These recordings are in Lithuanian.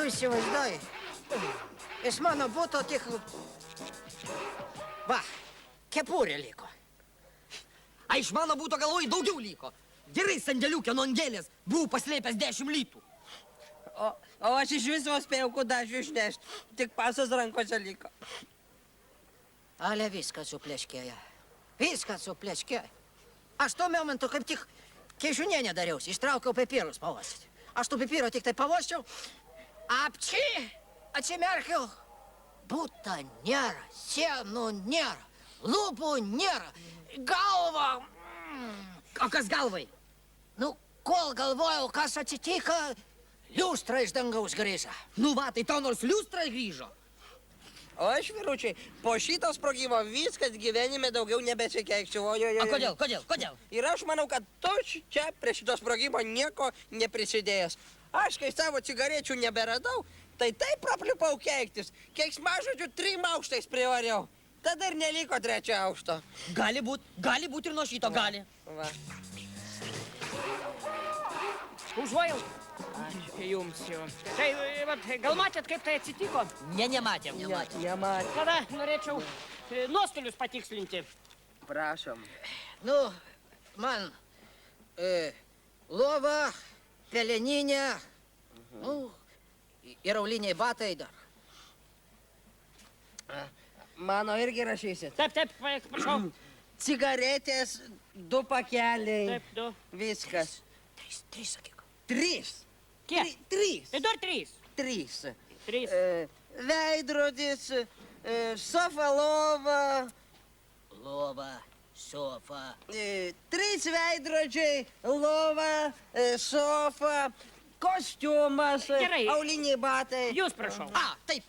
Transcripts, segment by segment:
Tu įsivaizduoji, iš mano buto tik... Va, kepurė liko. A iš mano buto galvoj daugiau liko. Gerai sandėliukė nuo Angelės buvau paslėpęs 10 litų. O aš iš viso spėjau kudašių išnešti. Tik pasas rankose liko. Ale viskas supleškėjo. Viskas supleškėjo. Aš tuo momentu kaip tik kiaušinienę dariausi. Ištraukiau pipirus pavostyti. Aš tų pipirų tik tai pavosčiau. Atsimerkiau. Buta nėra, sienų nėra, lūpų nėra, galva... O kas galvai? Nu, kol galvojau, kas atsitiko, liustra iš dangaus grįžo. Nu va, tai tau nors liustra grįžo. O aš, vyručiai, po šito sprogimo viskas gyvenime daugiau nebesikeikščiau. O kodėl? Ir aš manau, kad tu čia prie šito sprogimo nieko neprisidėjęs. Aš, kai savo cigarečių neberadau, tai taip praplipau keiktis. Keiksmažodžių 3 aukštais privariau. Tada ir neliko 3 aukšto. Gali būt ir nuo šito, gali. Va. Užuojau. Ačiū jums jau. Tai, gal matėt, kaip tai atsitiko? Nematėm. Nematė. Tada norėčiau nuostolius patikslinti. Prašom. Nu, man lova, peleninė, nu, ir auliniai batai dar. Mano irgi rašysit. Taip, prašau. Cigaretės, 2 pakeliai. Taip, 2. Viskas. 3, sakyk. 3. Kiek? 3. Tai dar 3. 3. 3. Veidrodis, sofa, lova. Lova, sofa. 3 veidrodžiai, lova, sofa, kostiumas, Gerai. auliniai batai. Jūs prašau. Taip.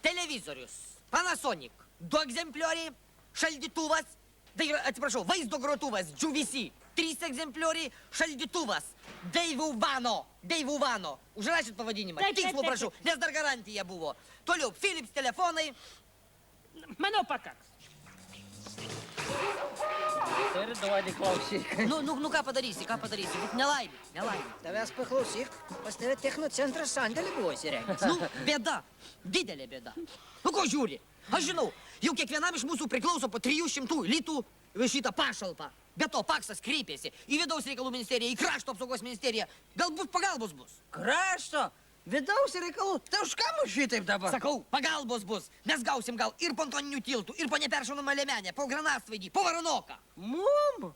Televizorius, Panasonic, 2 egzemplioriai, šaldytuvas, tai atsiprašau, vaizdo grotuvas, GVC, 3 egzemplioriai, šaldytuvas, Deivų Vano. Užrašyt pavadinimą, Taip. tikslų prašau, nes dar garantija buvo. Toliau, Philips telefonai. Manau, pakaks. Ir duodi klausyk. Nu ką padarysi, bet nelaimė. Tavęs paklausyk, pas tave technocentras sandėlį buvo įsirengęs. Nu, bėda, didelė bėda. Nu, ko žiūri? Aš žinau, jau kiekvienam iš mūsų priklauso po 300 litų šitą pašalpą. Be to, Paksas kreipėsi į Vidaus reikalų ministeriją, į Krašto apsaugos ministeriją. Galbūt pagalbos bus. Krašto? Vidaus reikalų? Tai už ką mus šitaip dabar? Sakau, pagalbos bus. Mes gausim gal ir pontoninių tiltų, ir po neperšaunamą liemenę, po granasvaidį, po varonoką. Mum?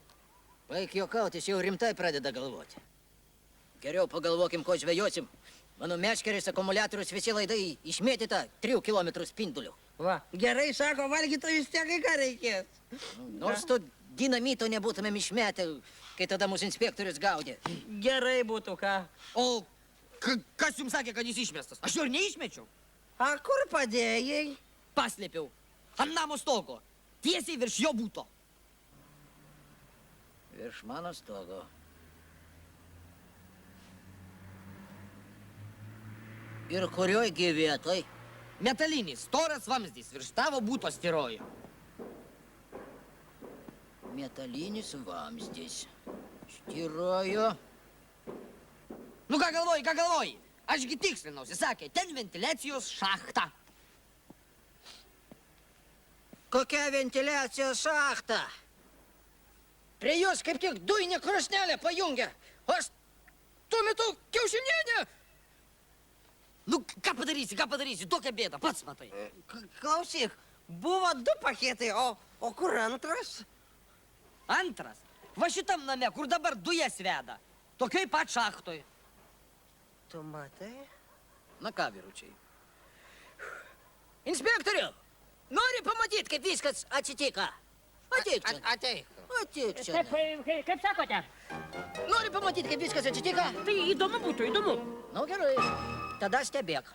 Baik juokautis, jau rimtai pradeda galvoti. Geriau pagalvokim, ko žvejosim. Mano meškeris, akumuliatorius, visi laidai išmėtyta 3 kilometrų spindulių. Va, gerai sako, valgyto vis tiek, ką reikės. Nors to dinamito nebūtumėm išmetę, kai tada mūsų inspektorius gaudė. Gerai būtų, ką? O kas jums sakė, kad jis išmestas? Aš jo ir neišmečiau. A kur padėjai? Paslėpiau. Ant namo stogo. Tiesiai virš jo būto. Virš mano stogo. Ir kurioj gi vietoj? Metalinis, storas vamzdys virš tavo būto styrojo. Metalinis vamzdis. Styrojo. Nu ką galvoji? Ašgi tikslinausi, sakė, ten ventiliacijos šachta. Kokia ventiliacijos šachta? Prie jos kaip tik dujinė krosnelė pajungia. Aš tuo metu kiaušinienė. Nu, ką padarysi, tokia bėda, pats matai. Klausyk, buvo 2 paketai, o kur antras? Antras, va šitam name, kur dabar dujas veda, tokioj pat šachtoj. Tu matai? Na ką, vyručiai? Inspektoriu, nori pamatyti, kaip viskas atsitiko? Ateik čia. Ateik čia. Taip, kaip sakote? Nori pamatyti, kaip viskas atsitiko? Tai įdomu būtų, įdomu. Nu gerai, tada stebėk.